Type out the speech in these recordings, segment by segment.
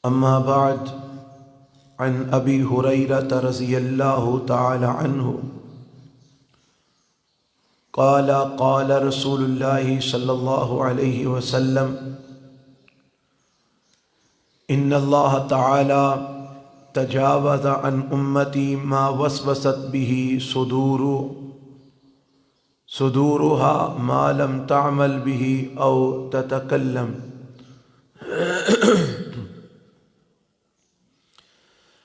اما بعد عن ابی ہریرہ رضی اللہ تعالی عنہ قال قال رسول اللہ صلی اللہ علیہ وسلم ان اللہ تعالی تجاوز عن امتی ما وسوست به صدورها ما لم تعمل به او تتکلم۔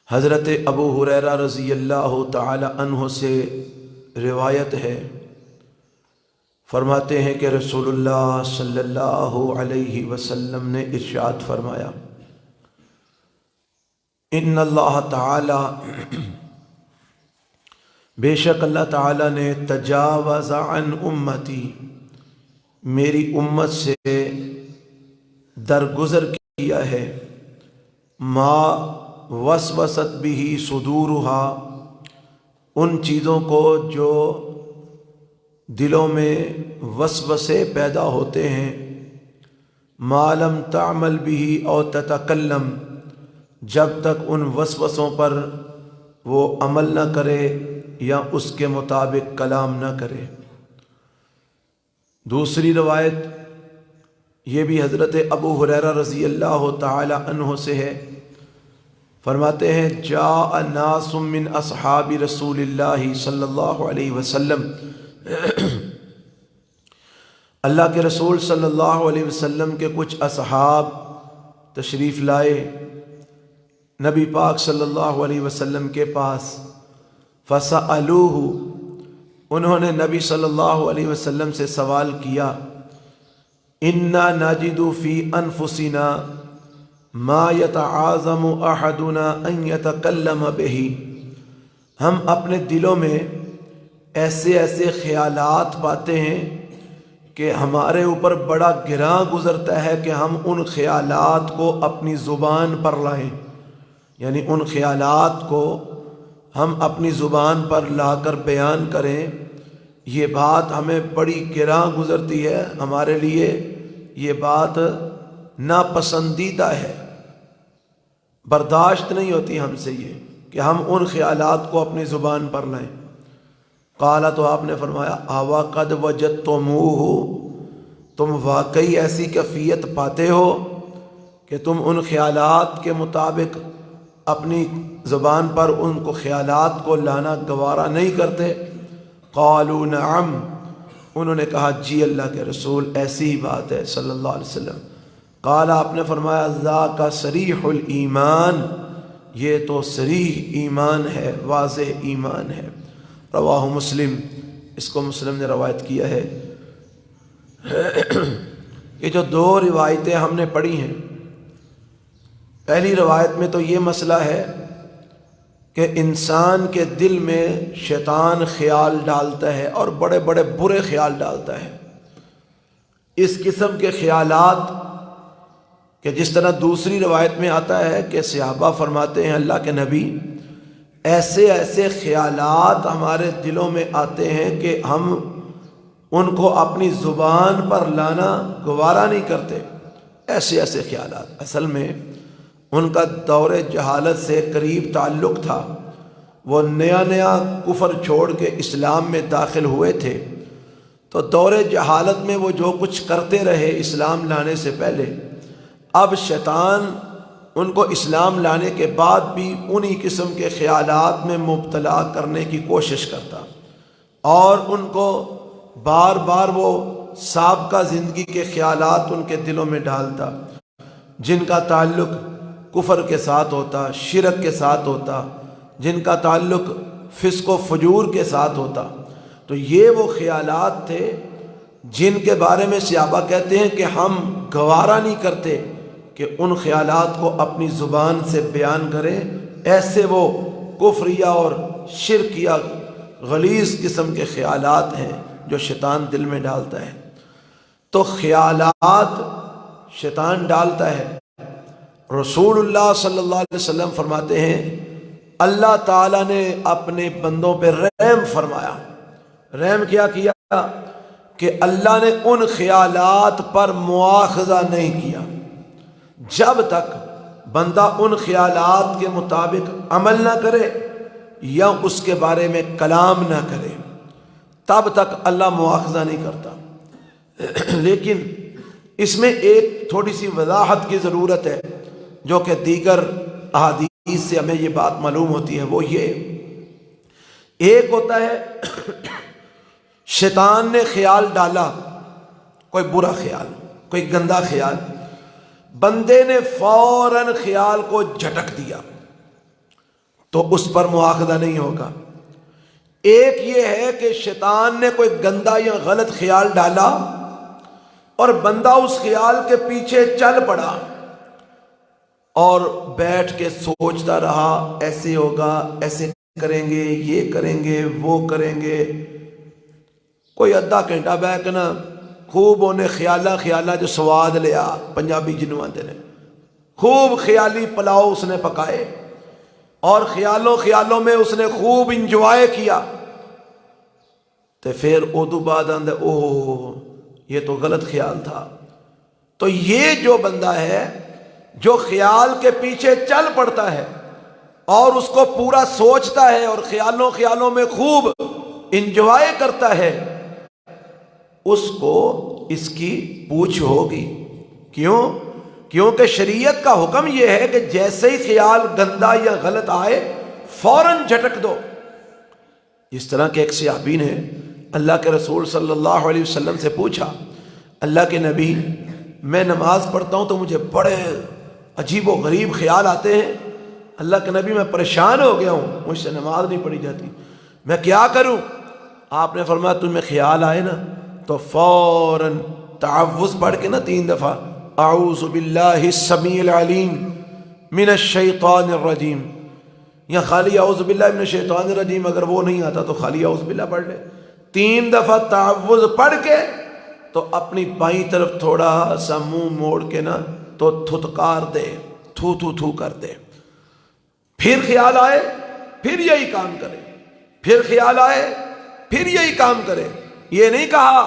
حضرت ابو ہریرہ رضی اللہ تعالی عنہ سے روایت ہے، فرماتے ہیں کہ رسول اللہ صلی اللہ علیہ وسلم نے ارشاد فرمایا، ان اللہ تعالی بے شک اللہ تعالی نے تجاوز عن امتی میری امت سے درگزر کیا ہے، ما وسوست به صدورها ان چیزوں کو جو دلوں میں وسوسے پیدا ہوتے ہیں، ما لم تعمل به او تتکلم جب تک ان وسوسوں پر وہ عمل نہ کرے یا اس کے مطابق کلام نہ کرے۔ دوسری روایت یہ بھی حضرت ابو ہریرہ رضی اللہ تعالی عنہ سے ہے، فرماتے ہیں جاء ناس من اصحاب رسول اللہ صلی اللہ علیہ وسلم، اللہ کے رسول صلی اللہ علیہ وسلم کے کچھ اصحاب تشریف لائے نبی پاک صلی اللہ علیہ وسلم کے پاس، فسألوہ انہوں نے نبی صلی اللہ علیہ وسلم سے سوال کیا، انا نجد فی انفسنا ما یتعاظم احدنا ان یتکلم بہ، ہم اپنے دلوں میں ایسے ایسے خیالات پاتے ہیں کہ ہمارے اوپر بڑا گراں گزرتا ہے کہ ہم ان خیالات کو اپنی زبان پر لائیں، یعنی ان خیالات کو ہم اپنی زبان پر لا کر بیان کریں، یہ بات ہمیں بڑی گراں گزرتی ہے، ہمارے لیے یہ بات ناپسندیدہ ہے، برداشت نہیں ہوتی ہم سے یہ کہ ہم ان خیالات کو اپنی زبان پر لائیں۔ قال تو آپ نے فرمایا، آوا قد وجدتموہ تم واقعی ایسی کیفیت پاتے ہو کہ تم ان خیالات کے مطابق اپنی زبان پر ان کو خیالات کو لانا گوارا نہیں کرتے؟ قالوا نعم، انہوں نے کہا جی اللہ کے رسول ایسی ہی بات ہے صلی اللہ علیہ وسلم۔ قال آپ نے فرمایا ذاک صریح الایمان، یہ تو صریح ایمان ہے، واضح ایمان ہے۔ رواہ مسلم، اس کو مسلم نے روایت کیا ہے۔ یہ جو دو روایتیں ہم نے پڑھی ہیں، پہلی روایت میں تو یہ مسئلہ ہے کہ انسان کے دل میں شیطان خیال ڈالتا ہے اور بڑے بڑے برے خیال ڈالتا ہے۔ اس قسم کے خیالات کہ جس طرح دوسری روایت میں آتا ہے کہ صحابہ فرماتے ہیں اللہ کے نبی ایسے ایسے خیالات ہمارے دلوں میں آتے ہیں کہ ہم ان کو اپنی زبان پر لانا گوارا نہیں کرتے، ایسے ایسے خیالات۔ اصل میں ان کا دور جہالت سے قریب تعلق تھا، وہ نیا نیا کفر چھوڑ کے اسلام میں داخل ہوئے تھے، تو دور جہالت میں وہ جو کچھ کرتے رہے اسلام لانے سے پہلے، اب شیطان ان کو اسلام لانے کے بعد بھی انہی قسم کے خیالات میں مبتلا کرنے کی کوشش کرتا اور ان کو بار بار وہ سابقہ زندگی کے خیالات ان کے دلوں میں ڈالتا، جن کا تعلق کفر کے ساتھ ہوتا، شرک کے ساتھ ہوتا، جن کا تعلق فسق و فجور کے ساتھ ہوتا۔ تو یہ وہ خیالات تھے جن کے بارے میں صحابہ کہتے ہیں کہ ہم گوارا نہیں کرتے کہ ان خیالات کو اپنی زبان سے بیان کریں، ایسے وہ کفریہ اور شرکیہ غلیظ قسم کے خیالات ہیں جو شیطان دل میں ڈالتا ہے۔ تو خیالات شیطان ڈالتا ہے۔ رسول اللہ صلی اللہ علیہ وسلم فرماتے ہیں اللہ تعالیٰ نے اپنے بندوں پہ رحم فرمایا۔ رحم کیا کہ اللہ نے ان خیالات پر مواخذہ نہیں کیا جب تک بندہ ان خیالات کے مطابق عمل نہ کرے یا اس کے بارے میں کلام نہ کرے، تب تک اللہ مواخذہ نہیں کرتا۔ لیکن اس میں ایک تھوڑی سی وضاحت کی ضرورت ہے، جو کہ دیگر احادیث سے ہمیں یہ بات معلوم ہوتی ہے۔ وہ یہ ایک ہوتا ہے شیطان نے خیال ڈالا، کوئی برا خیال، کوئی گندا خیال، بندے نے فوراً خیال کو جھٹک دیا تو اس پر مواخذہ نہیں ہوگا۔ ایک یہ ہے کہ شیطان نے کوئی گندا یا غلط خیال ڈالا اور بندہ اس خیال کے پیچھے چل پڑا اور بیٹھ کے سوچتا رہا، ایسے ہوگا، ایسے کریں گے، یہ کریں گے، وہ کریں گے۔ کوئی ادھا گھنٹہ بیٹھ کے نا خوب انہیں خیالہ جو سواد لیا، پنجابی جنوں آندے نے، خوب خیالی پلاؤ اس نے پکائے اور خیالوں میں اس نے خوب انجوائے کیا، تو پھر ادو بعد آندے اوہ یہ تو غلط خیال تھا۔ تو یہ جو بندہ ہے جو خیال کے پیچھے چل پڑتا ہے اور اس کو پورا سوچتا ہے اور خیالوں میں خوب انجوائے کرتا ہے، اس کو اس کی پوچھ ہوگی۔ کیوں؟ کیونکہ شریعت کا حکم یہ ہے کہ جیسے ہی خیال گندا یا غلط آئے فوراً جھٹک دو۔ اس طرح کے ایک صحابی نے اللہ کے رسول صلی اللہ علیہ وسلم سے پوچھا، اللہ کے نبی میں نماز پڑھتا ہوں تو مجھے بڑے عجیب و غریب خیال آتے ہیں، اللہ کے نبی میں پریشان ہو گیا ہوں، مجھ سے نماز نہیں پڑھی جاتی، میں کیا کروں؟ آپ نے فرمایا تمہیں خیال آئے نا تو فوراً تعوذ پڑھ کے نا 3 دفعہ اعوذ باللہ السمیع العلیم من الشیطان الرجیم، یا خالی اعوذ باللہ من الشیطان الرجیم اگر وہ نہیں آتا تو خالی اعوذ باللہ پڑھ لے۔ 3 دفعہ تعوذ پڑھ کے تو اپنی بائیں طرف تھوڑا سا منہ موڑ کے نا تو تھتکار دے، تھو تھو تھو کر دے، پھر خیال آئے پھر یہی کام کرے، پھر خیال آئے پھر یہی کام کرے۔ یہ نہیں کہا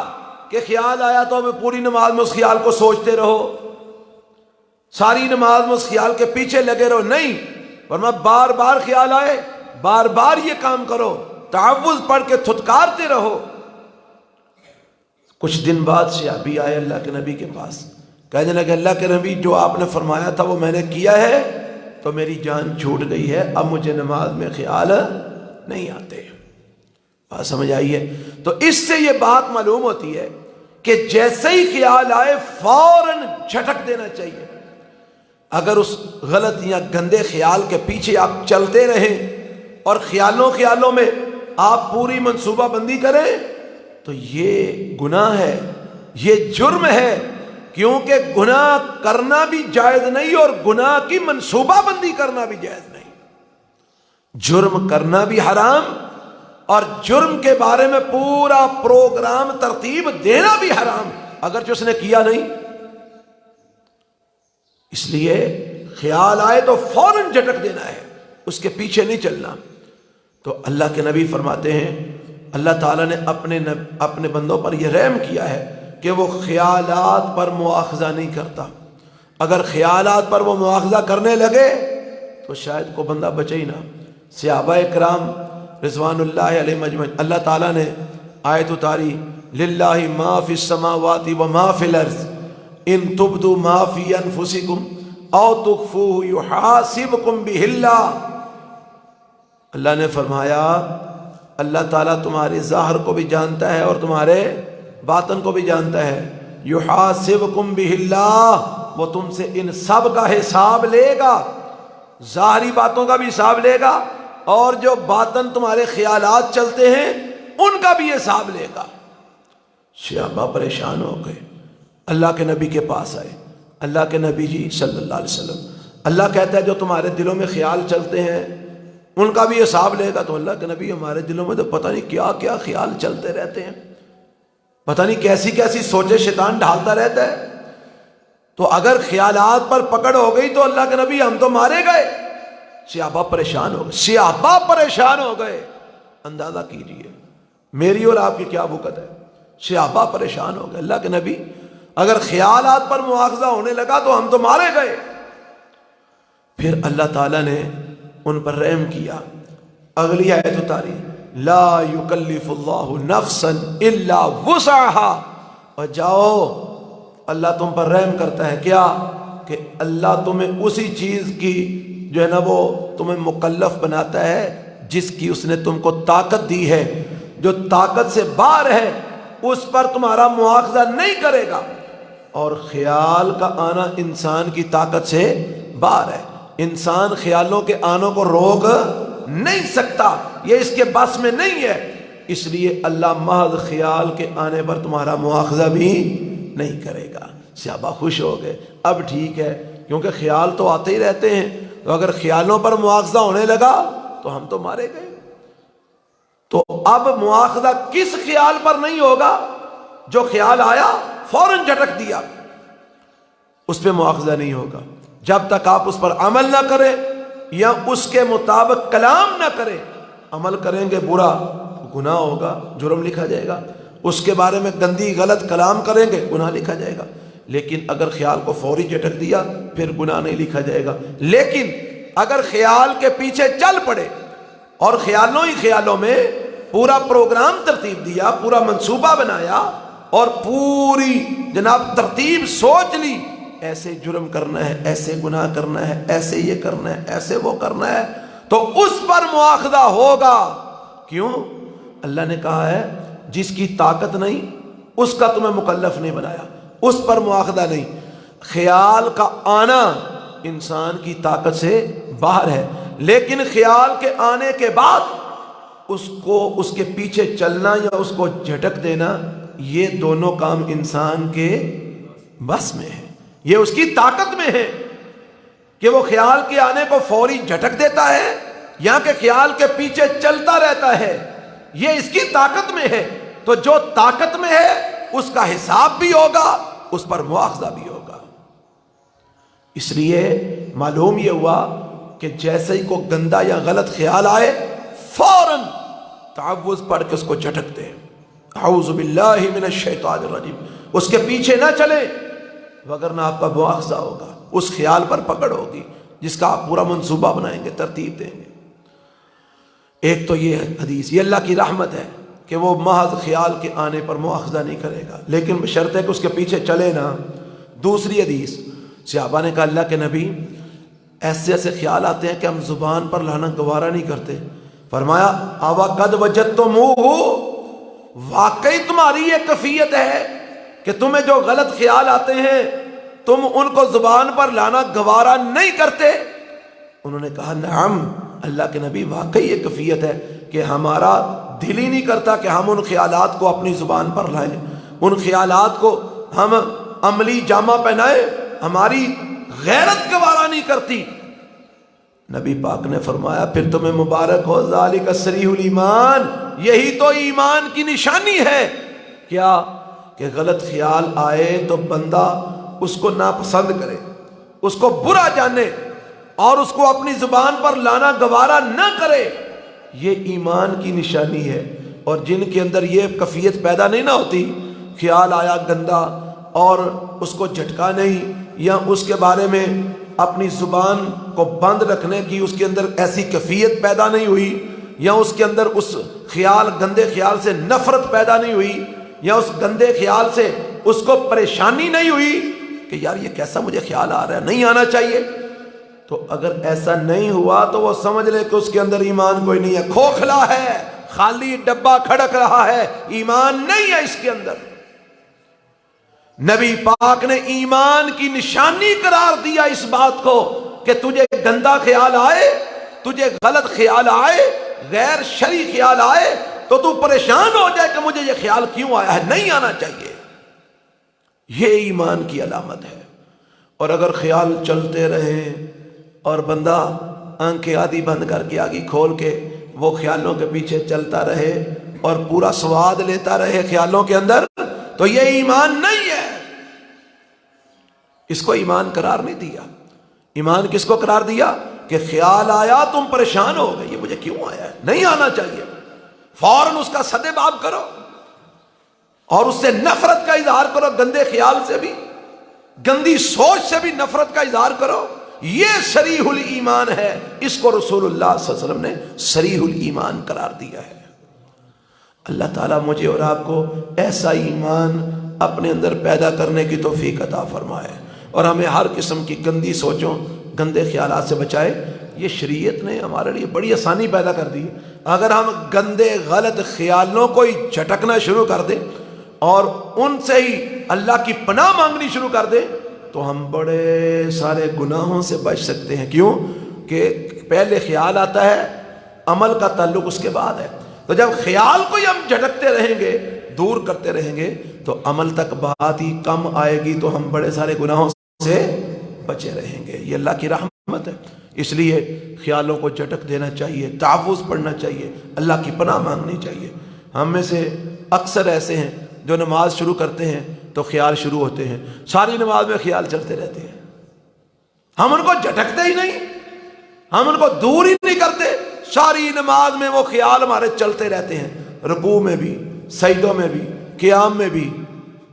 کہ خیال آیا تو اب پوری نماز میں اس خیال کو سوچتے رہو، ساری نماز میں اس خیال کے پیچھے لگے رہو، نہیں، ورنہ بار بار خیال آئے بار بار یہ کام کرو، تعوذ پڑھ کے تھتکارتے رہو۔ کچھ دن بعد صحابی آئے اللہ کے نبی کے پاس، کہنے لگے اللہ کے نبی جو آپ نے فرمایا تھا وہ میں نے کیا ہے تو میری جان چھوٹ گئی ہے، اب مجھے نماز میں خیال نہیں آتے۔ بات سمجھ آئی ہے؟ تو اس سے یہ بات معلوم ہوتی ہے کہ جیسے ہی خیال آئے فوراً جھٹک دینا چاہیے۔ اگر اس غلط یا گندے خیال کے پیچھے آپ چلتے رہیں اور خیالوں میں آپ پوری منصوبہ بندی کریں تو یہ گناہ ہے، یہ جرم ہے، کیونکہ گناہ کرنا بھی جائز نہیں اور گناہ کی منصوبہ بندی کرنا بھی جائز نہیں۔ جرم کرنا بھی حرام اور جرم کے بارے میں پورا پروگرام ترتیب دینا بھی حرام اگرچہ اس نے کیا نہیں۔ اس لیے خیال آئے تو فوراً جھٹک دینا ہے، اس کے پیچھے نہیں چلنا۔ تو اللہ کے نبی فرماتے ہیں اللہ تعالیٰ نے اپنے بندوں پر یہ رحم کیا ہے کہ وہ خیالات پر مواخذہ نہیں کرتا۔ اگر خیالات پر وہ مواخذہ کرنے لگے تو شاید کو بندہ بچے ہی نہ۔ صحابہ کرام رضوان اللہ علیہ مجمعین، اللہ تعالیٰ نے آیت اتاری للہ ما فی السماوات و ما فی الارض ان تبدوا ما فی انفسکم او تخفوہ یحاسبکم بہ اللہ۔ اللہ نے فرمایا اللہ تعالیٰ تمہارے ظاہر کو بھی جانتا ہے اور تمہارے باطن کو بھی جانتا ہے۔ یحاسبکم بہ اللہ، وہ تم سے ان سب کا حساب لے گا، ظاہری باتوں کا بھی حساب لے گا اور جو باطن تمہارے خیالات چلتے ہیں ان کا بھی حساب لے گا۔ صحابہ پریشان ہو گئے، اللہ کے نبی کے پاس آئے، اللہ کے نبی جی صلی اللہ علیہ وسلم اللہ کہتا ہے جو تمہارے دلوں میں خیال چلتے ہیں ان کا بھی حساب لے گا۔ تو اللہ کے نبی ہمارے دلوں میں تو پتہ نہیں کیا کیا خیال چلتے رہتے ہیں، پتہ نہیں کیسی کیسی سوچیں شیطان ڈھالتا رہتا ہے۔ تو اگر خیالات پر پکڑ ہو گئی تو اللہ کے نبی ہم تو مارے گئے۔ صحابہ پریشان ہو گئے، صحابہ پریشان ہو گئے۔ اندازہ کیجئے میری اور آپ کی کیا وقت ہے۔ صحابہ پریشان ہو گئے، اللہ کے نبی اگر خیالات پر مواخذہ ہونے لگا تو ہم تو مارے گئے۔ پھر اللہ تعالیٰ نے ان پر رحم کیا. اگلی آیت اتاری، لا یکلف اللہ نفسا الا وسعها، اور جاؤ اللہ تم پر رحم کرتا ہے کیا کہ اللہ تمہیں اسی چیز کی جو ہے نا وہ تمہیں مکلف بناتا ہے جس کی اس نے تم کو طاقت دی ہے. جو طاقت سے باہر ہے اس پر تمہارا مواخذہ نہیں کرے گا. اور خیال کا آنا انسان کی طاقت سے باہر ہے. انسان خیالوں کے آنوں کو روک نہیں سکتا، یہ اس کے بس میں نہیں ہے. اس لیے اللہ محض خیال کے آنے پر تمہارا مواخذہ بھی نہیں کرے گا. صحابہ خوش ہو گئے. اب ٹھیک ہے، کیونکہ خیال تو آتے ہی رہتے ہیں، تو اگر خیالوں پر مواخذہ ہونے لگا تو ہم تو مارے گئے. تو اب مواخذہ کس خیال پر نہیں ہوگا؟ جو خیال آیا فوراً جھٹک دیا، اس پہ مواخذہ نہیں ہوگا جب تک آپ اس پر عمل نہ کریں یا اس کے مطابق کلام نہ کریں. عمل کریں گے برا گناہ ہوگا، جرم لکھا جائے گا. اس کے بارے میں گندی غلط کلام کریں گے گناہ لکھا جائے گا. لیکن اگر خیال کو فوری جھٹک دیا پھر گناہ نہیں لکھا جائے گا. لیکن اگر خیال کے پیچھے چل پڑے اور خیالوں ہی خیالوں میں پورا پروگرام ترتیب دیا، پورا منصوبہ بنایا اور پوری جناب ترتیب سوچ لی، ایسے جرم کرنا ہے، ایسے گناہ کرنا ہے، ایسے یہ کرنا ہے، ایسے وہ کرنا ہے، تو اس پر مواخذہ ہوگا. کیوں؟ اللہ نے کہا ہے جس کی طاقت نہیں اس کا تمہیں مکلف نہیں بنایا، اس پر مواخذہ نہیں. خیال کا آنا انسان کی طاقت سے باہر ہے، لیکن خیال کے آنے کے بعد اس کو اس کے پیچھے چلنا یا اس کو جھٹک دینا، یہ دونوں کام انسان کے بس میں ہے. یہ اس کی طاقت میں ہے کہ وہ خیال کے آنے کو فوری جھٹک دیتا ہے یا کہ خیال کے پیچھے چلتا رہتا ہے. یہ اس کی طاقت میں ہے. تو جو طاقت میں ہے اس کا حساب بھی ہوگا، اس پر مواخذہ بھی ہوگا. اس لیے معلوم یہ ہوا کہ جیسے ہی کوئی گندا یا غلط خیال آئے فوراً تعوذ پڑھ کے اس کو جھٹک دیں، اعوذ باللہ من الشیطان الرجیم. اس کے پیچھے نہ چلے وگرنہ آپ کا مواخذہ ہوگا. اس خیال پر پکڑ ہوگی جس کا آپ پورا منصوبہ بنائیں گے، ترتیب دیں گے. ایک تو یہ حدیث، یہ اللہ کی رحمت ہے کہ وہ محض خیال کے آنے پر مواخذہ نہیں کرے گا، لیکن بشرط ہے کہ اس کے پیچھے چلے نا. دوسری حدیث، صحابہ نے کہا اللہ کے نبی ایسے ایسے خیال آتے ہیں کہ ہم زبان پر لانا گوارا نہیں کرتے. فرمایا آوا قد وجدتموہ، واقعی تمہاری یہ کیفیت ہے کہ تمہیں جو غلط خیال آتے ہیں تم ان کو زبان پر لانا گوارا نہیں کرتے. انہوں نے کہا نعم اللہ کے نبی، واقعی یہ کیفیت ہے کہ ہمارا دل ہی نہیں کرتا کہ ہم ان خیالات کو اپنی زبان پر لائیں، ان خیالات کو ہم عملی جامہ پہنائیں، ہماری غیرت گوارا نہیں کرتی. نبی پاک نے فرمایا پھر تمہیں مبارک ہو، ذالک صریح الایمان، یہی تو ایمان کی نشانی ہے. کیا؟ کہ غلط خیال آئے تو بندہ اس کو ناپسند کرے، اس کو برا جانے اور اس کو اپنی زبان پر لانا گوارا نہ کرے. یہ ایمان کی نشانی ہے. اور جن کے اندر یہ کیفیت پیدا نہیں نہ ہوتی، خیال آیا گندا اور اس کو جھٹکا نہیں یا اس کے بارے میں اپنی زبان کو بند رکھنے کی اس کے اندر ایسی کیفیت پیدا نہیں ہوئی، یا اس کے اندر اس خیال گندے خیال سے نفرت پیدا نہیں ہوئی، یا اس گندے خیال سے اس کو پریشانی نہیں ہوئی کہ یار یہ کیسا مجھے خیال آ رہا ہے، نہیں آنا چاہیے. تو اگر ایسا نہیں ہوا تو وہ سمجھ لے کہ اس کے اندر ایمان کوئی نہیں ہے، کھوکھلا ہے، خالی ڈبہ کھڑک رہا ہے، ایمان نہیں ہے اس کے اندر. نبی پاک نے ایمان کی نشانی قرار دیا اس بات کو کہ تجھے گندا خیال آئے، تجھے غلط خیال آئے، غیر شرعی خیال آئے تو تو پریشان ہو جائے کہ مجھے یہ خیال کیوں آیا ہے، نہیں آنا چاہیے. یہ ایمان کی علامت ہے. اور اگر خیال چلتے رہے اور بندہ آنکھیں آدھی بند کر کے آگے کھول کے وہ خیالوں کے پیچھے چلتا رہے اور پورا سواد لیتا رہے خیالوں کے اندر، تو یہ ایمان نہیں ہے. اس کو ایمان قرار نہیں دیا. ایمان کس کو قرار دیا؟ کہ خیال آیا تم پریشان ہو گئے، یہ مجھے کیوں آیا ہے، نہیں آنا چاہیے. فوراً اس کا سدباب کرو اور اس سے نفرت کا اظہار کرو، گندے خیال سے بھی، گندی سوچ سے بھی نفرت کا اظہار کرو. یہ صریح الایمان ہے، اس کو رسول اللہ صلی اللہ علیہ وسلم نے صریح الایمان قرار دیا ہے۔ اللہ تعالیٰ مجھے اور آپ کو ایسا ایمان اپنے اندر پیدا کرنے کی توفیق عطا فرمائے، اور ہمیں ہر قسم کی گندی سوچوں، گندے خیالات سے بچائے۔ یہ شریعت نے ہمارے لیے بڑی آسانی پیدا کر دی ہے۔ اگر ہم گندے غلط خیالوں کو ہی جھٹکنا شروع کر دیں اور ان سے ہی اللہ کی پناہ مانگنی شروع کر دیں تو ہم بڑے سارے گناہوں سے بچ سکتے ہیں۔ کیوں کہ پہلے خیال آتا ہے، عمل کا تعلق اس کے بعد ہے۔ تو جب خیال کو ہی ہم جھٹکتے رہیں گے، دور کرتے رہیں گے، تو عمل تک بات ہی کم آئے گی، تو ہم بڑے سارے گناہوں سے بچے رہیں گے۔ یہ اللہ کی رحمت ہے۔ اس لیے خیالوں کو جھٹک دینا چاہیے، تحفظ پڑھنا چاہیے، اللہ کی پناہ مانگنی چاہیے۔ ہم میں سے اکثر ایسے ہیں جو نماز شروع کرتے ہیں تو خیال شروع ہوتے ہیں، ساری نماز میں خیال چلتے رہتے ہیں، ہم ان کو جھٹکتے ہی نہیں، ہم ان کو دور ہی نہیں کرتے، ساری نماز میں وہ خیال ہمارے چلتے رہتے ہیں، رکوع میں بھی، سجدوں میں بھی، قیام میں بھی،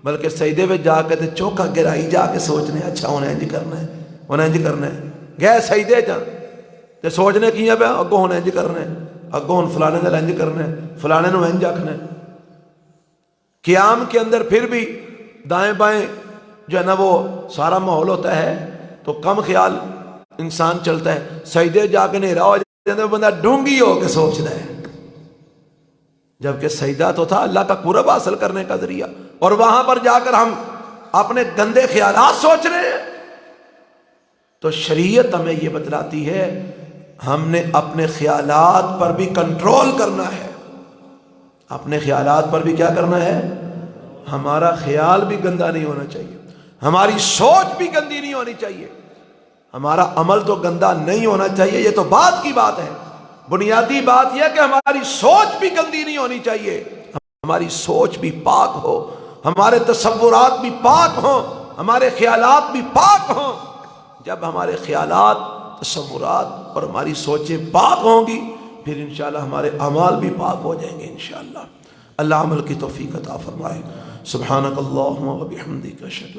بلکہ سجدے میں جا کے چوکھا گرائی جا کے سوچنے اچھا انہیں انج کرنا ہے، انہیں انج کرنا ہے، گئے سجدے تے سوچنے کیا پہ اگوں انہیں انج کرنا ہے، اگوں فلانے نے انج کرنا ہے، فلانے نے انج آکھنا ہے۔ قیام کے اندر پھر بھی دائیں بائیں جو ہے نا وہ سارا ماحول ہوتا ہے تو کم خیال انسان چلتا ہے، سجدے جا کے نیرا ہو جاتا ہے، بندہ ڈونگی ہو کے سوچتا ہے، جبکہ سجدہ تو تھا اللہ کا قرب حاصل کرنے کا ذریعہ، اور وہاں پر جا کر ہم اپنے گندے خیالات سوچ رہے ہیں۔ تو شریعت ہمیں یہ بتلاتی ہے ہم نے اپنے خیالات پر بھی کنٹرول کرنا ہے، اپنے خیالات پر بھی کیا کرنا ہے، ہمارا خیال بھی گندا نہیں ہونا چاہیے، ہماری سوچ بھی گندی نہیں ہونی چاہیے، ہمارا عمل تو گندا نہیں ہونا چاہیے، یہ تو بات کی بات ہے، بنیادی بات یہ ہے کہ ہماری سوچ بھی گندی نہیں ہونی چاہیے، ہماری سوچ بھی پاک ہو، ہمارے تصورات بھی پاک ہوں، ہمارے خیالات بھی پاک ہوں۔ جب ہمارے خیالات، تصورات اور ہماری سوچیں پاک ہوں گی پھر انشاءاللہ ہمارے اعمال بھی پاک ہو جائیں گے انشاءاللہ۔ اللہ عمل کی توفیق عطا فرمائے۔ سبحانک اللہم و بحمدک اشہد